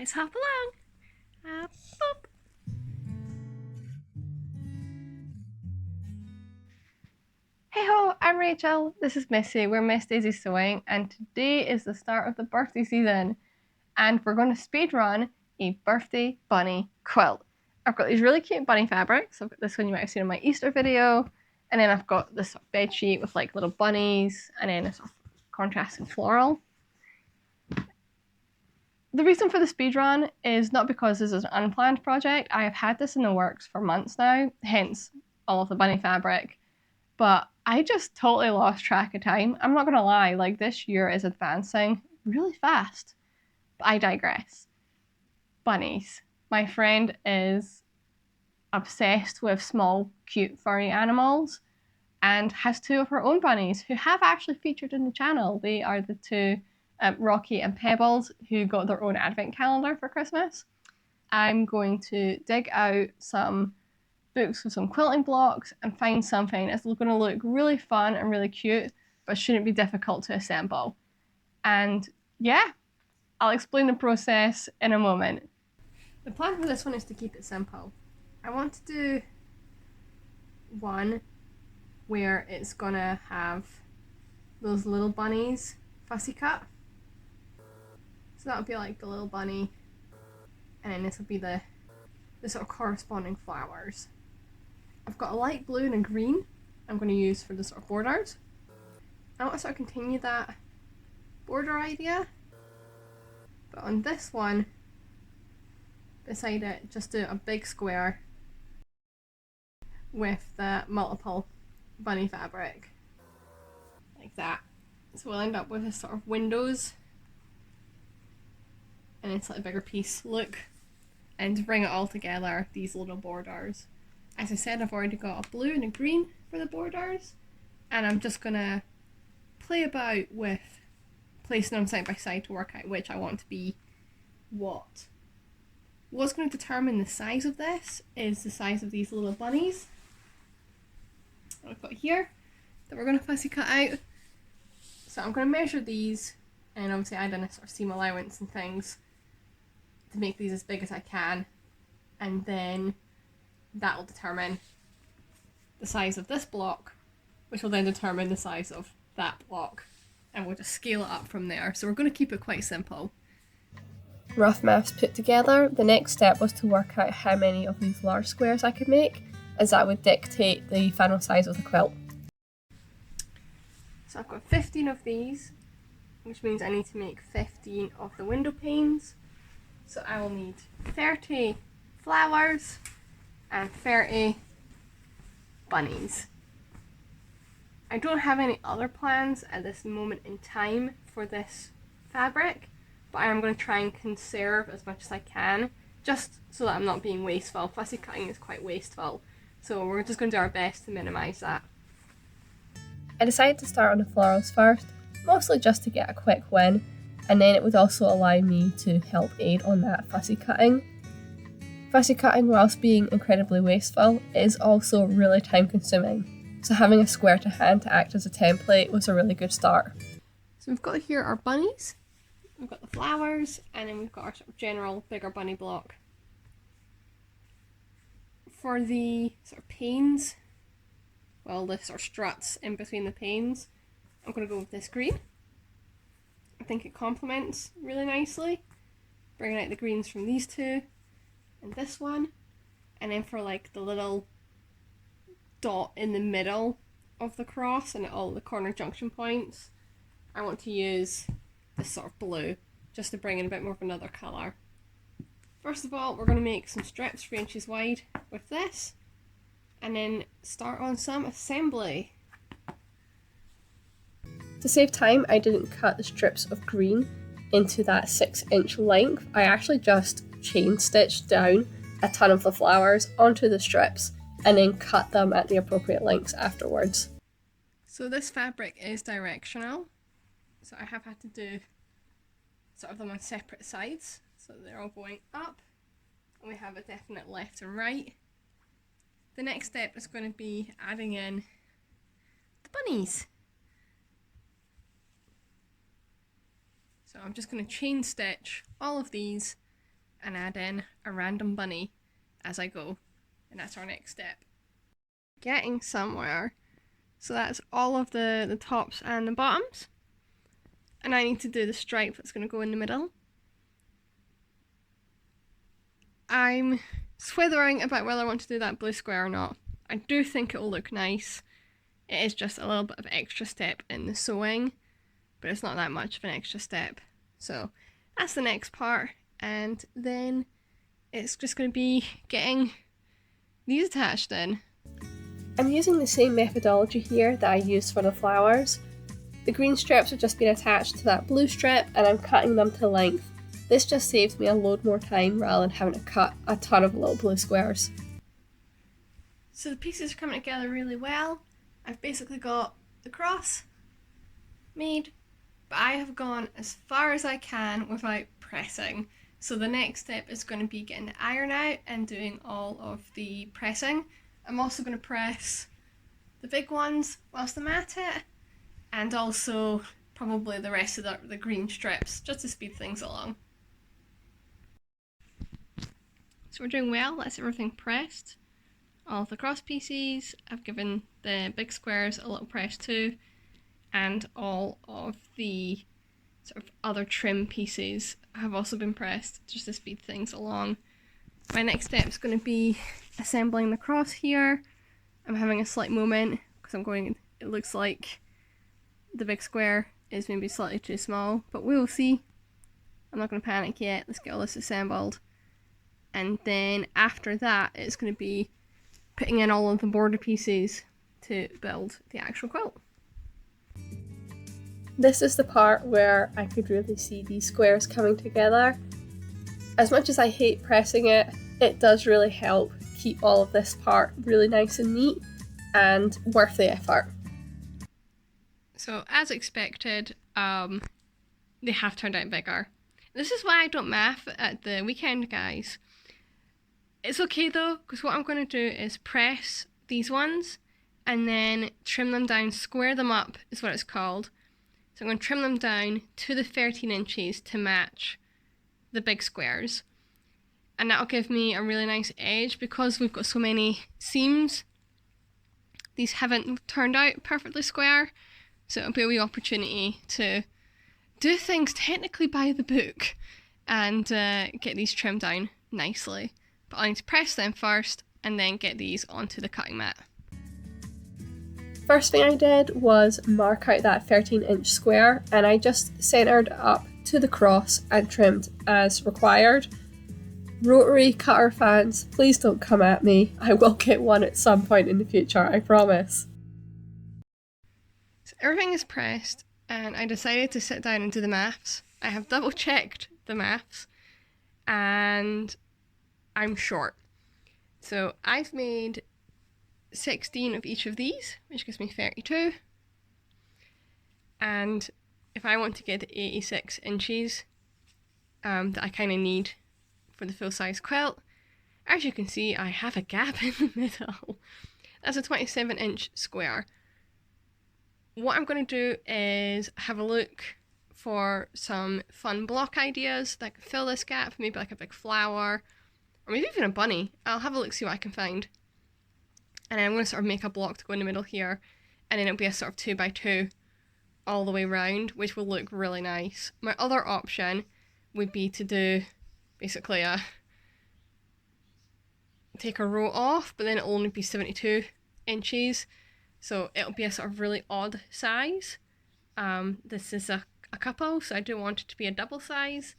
Let's hop along. Boop. Hey ho, I'm Rachel. This is Missy. We're Miss Daisy Sewing, and today is the start of the birthday season. And we're going to speed run a birthday bunny quilt. I've got these really cute bunny fabrics. I've got this one you might have seen in my Easter video, and then I've got this sort of bed sheet with like little bunnies, and then a sort of contrasting floral. The reason for the speed run is not because this is an unplanned project. I have had this in the works for months now, hence all of the bunny fabric. But I just totally lost track of time. I'm not gonna lie, like this year is advancing really fast. But I digress. Bunnies. My friend is obsessed with small, cute, furry animals and has two of her own bunnies who have actually featured in the channel. They are the two Rocky and Pebbles, who got their own advent calendar for Christmas. I'm going to dig out some books with some quilting blocks and find something that's going to look really fun and really cute, but shouldn't be difficult to assemble. And yeah, I'll explain the process in a moment. The plan for this one is to keep it simple. I want to do one where it's gonna have those little bunnies fussy cut. So that'll be like the little bunny, and then this will be the sort of corresponding flowers. I've got a light blue and a green I'm going to use for the sort of borders. I want to sort of continue that border idea, but on this one, beside it, just do a big square with the multiple bunny fabric, like that. So we'll end up with a sort of windows and then slightly bigger piece look. And to bring it all together, these little borders. As I said, I've already got a blue and a green for the borders, and I'm just gonna play about with placing them side by side to work out which I want to be what. What's going to determine the size of this is the size of these little bunnies I've got here that we're going to fussy cut out. So I'm going to measure these, and obviously add in a sort of seam allowance and things to make these as big as I can, and then that will determine the size of this block, which will then determine the size of that block, and we'll just scale it up from there. So we're going to keep it quite simple. Rough maths put together, the next step was to work out how many of these large squares I could make, as that would dictate the final size of the quilt. So I've got 15 of these, which means I need to make 15 of the window panes. So I will need 30 flowers and 30 bunnies. I don't have any other plans at this moment in time for this fabric, but I am going to try and conserve as much as I can, just so that I'm not being wasteful. Fussy cutting is quite wasteful, so we're just going to do our best to minimise that. I decided to start on the florals first, mostly just to get a quick win, and then it would also allow me to help aid on that fussy cutting. Fussy cutting, whilst being incredibly wasteful, is also really time consuming, so having a square to hand to act as a template was a really good start. So we've got here our bunnies, we've got the flowers, and then we've got our sort of general bigger bunny block. For the sort of panes, well, the sort of struts in between the panes, I'm going to go with this green. I think it complements really nicely, bringing out the greens from these two and this one. And then for like the little dot in the middle of the cross and all the corner junction points, I want to use this sort of blue, just to bring in a bit more of another colour. First of all, we're going to make some strips 3 inches wide with this, and then start on some assembly. To save time, I didn't cut the strips of green into that 6-inch length. I actually just chain stitched down a ton of the flowers onto the strips and then cut them at the appropriate lengths afterwards. So this fabric is directional, so I have had to do sort of them on separate sides, so they're all going up, and we have a definite left and right. The next step is going to be adding in the bunnies. So I'm just going to chain stitch all of these and add in a random bunny as I go. And that's our next step. Getting somewhere. So that's all of the tops and the bottoms. And I need to do the stripe that's going to go in the middle. I'm swithering about whether I want to do that blue square or not. I do think it will look nice. It is just a little bit of extra step in the sewing, but it's not that much of an extra step. So that's the next part, and then it's just going to be getting these attached in. I'm using the same methodology here that I used for the flowers. The green strips have just been attached to that blue strip, and I'm cutting them to length. This just saves me a load more time rather than having to cut a ton of little blue squares. So the pieces are coming together really well. I've basically got the cross made, but I have gone as far as I can without pressing. So the next step is going to be getting the iron out and doing all of the pressing. I'm also going to press the big ones whilst I'm at it, and also probably the rest of the green strips, just to speed things along. So we're doing well, that's everything pressed. All of the cross pieces, I've given the big squares a little press too, and all of the sort of other trim pieces have also been pressed, just to speed things along. My next step is going to be assembling the cross here. I'm having a slight moment because it looks like the big square is maybe slightly too small, but we will see. I'm not going to panic yet. Let's get all this assembled. And then after that, it's going to be putting in all of the border pieces to build the actual quilt. This is the part where I could really see these squares coming together. As much as I hate pressing it, it does really help keep all of this part really nice and neat and worth the effort. So as expected, they have turned out bigger. This is why I don't math at the weekend, guys. It's okay though, because what I'm going to do is press these ones and then trim them down, square them up is what it's called. So I'm going to trim them down to the 13 inches to match the big squares. And that'll give me a really nice edge because we've got so many seams. These haven't turned out perfectly square, so it'll be a wee opportunity to do things technically by the book and get these trimmed down nicely. But I need to press them first and then get these onto the cutting mat. First thing I did was mark out that 13-inch square, and I just centered it up to the cross and trimmed as required. Rotary cutter fans, please don't come at me. I will get one at some point in the future, I promise. So everything is pressed, and I decided to sit down and do the maths. I have double checked the maths, and I'm short. So I've made 16 of each of these, which gives me 32. And if I want to get the 86 inches that I kind of need for the full-size quilt, as you can see, I have a gap in the middle. That's a 27-inch square. What I'm going to do is have a look for some fun block ideas that can fill this gap, maybe like a big flower, or maybe even a bunny. I'll have a look, see what I can find. And then I'm going to sort of make a block to go in the middle here, and then it'll be a sort of 2x2 all the way around, which will look really nice. My other option would be to do basically take a row off, but then it'll only be 72 inches, so it'll be a sort of really odd size. This is a couple, so I do want it to be a double size.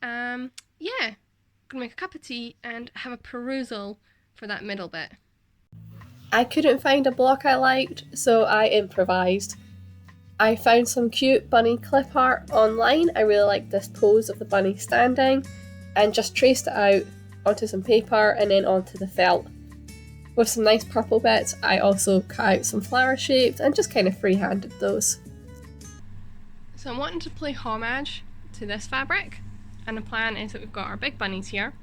Yeah, gonna make a cup of tea and have a perusal for that middle bit. I couldn't find a block I liked, so I improvised. I found some cute bunny clip art online. I really liked this pose of the bunny standing, and just traced it out onto some paper and then onto the felt. With some nice purple bits, I also cut out some flower shapes and just kind of freehanded those. So I'm wanting to play homage to this fabric, and the plan is that we've got our big bunnies here.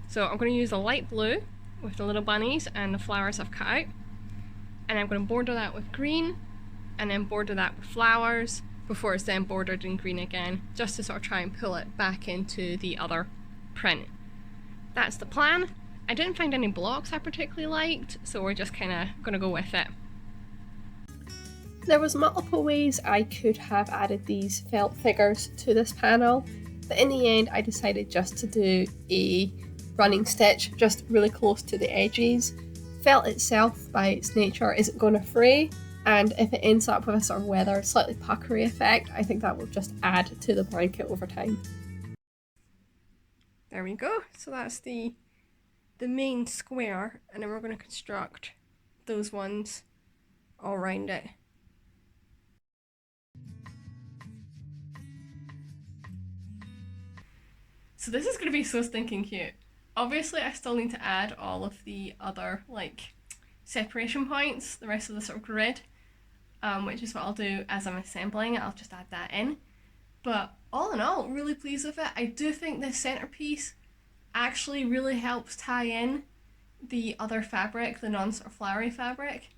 So I'm going to use a light blue with the little bunnies and the flowers I've cut out, and I'm going to border that with green and then border that with flowers before it's then bordered in green again, just to sort of try and pull it back into the other print. That's the plan. I didn't find any blocks I particularly liked, so we're just kind of going to go with it. There was multiple ways I could have added these felt figures to this panel, but in the end I decided just to do a running stitch just really close to the edges. Felt itself by its nature isn't going to fray, and if it ends up with a sort of weathered, slightly puckery effect, I think that will just add to the blanket over time. There we go, so that's the main square, and then we're going to construct those ones all around it. So this is going to be so stinking cute. Obviously I still need to add all of the other like separation points, the rest of the sort of grid, which is what I'll do as I'm assembling it. I'll just add that in. But all in all, really pleased with it. I do think this centerpiece actually really helps tie in the other fabric, the non-sort of flowery fabric.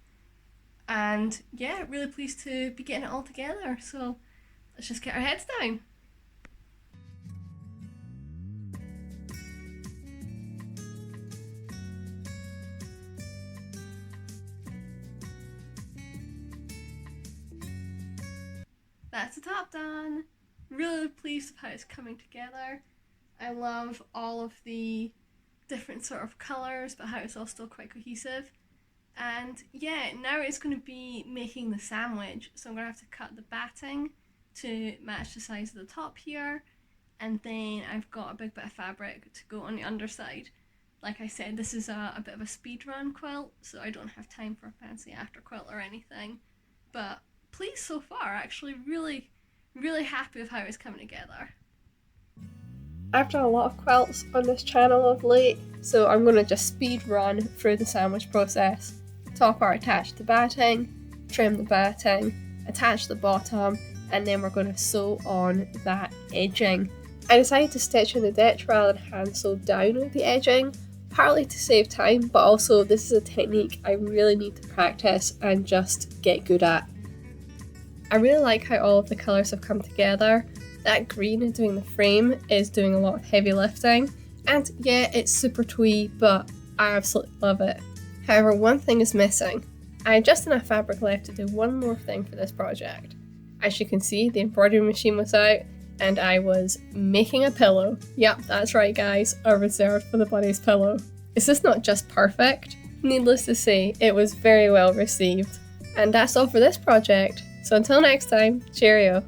And yeah, really pleased to be getting it all together. So let's just get our heads down. That's the top done. Really pleased with how it's coming together. I love all of the different sort of colours, but how it's all still quite cohesive. And yeah, now it's going to be making the sandwich. So I'm going to have to cut the batting to match the size of the top here. And then I've got a big bit of fabric to go on the underside. Like I said, this is a bit of a speed run quilt, so I don't have time for a fancy after quilt or anything. But pleased so far, actually really happy with how it's coming together. I've done a lot of quilts on this channel of late, so I'm going to just speed run through the sandwich process. Top part attached to batting, trim the batting, attach the bottom, and then we're going to sew on that edging. I decided to stitch in the ditch rather than hand sew down the edging, partly to save time, but also this is a technique I really need to practice and just get good at. I really like how all of the colours have come together. That green doing the frame is doing a lot of heavy lifting, and yeah, it's super twee, but I absolutely love it. However, one thing is missing. I have just enough fabric left to do one more thing for this project. As you can see, the embroidery machine was out, and I was making a pillow. Yep, that's right guys, a reserved for the Bunnies pillow. Is this not just perfect? Needless to say, it was very well received. And that's all for this project. So until next time, cheerio.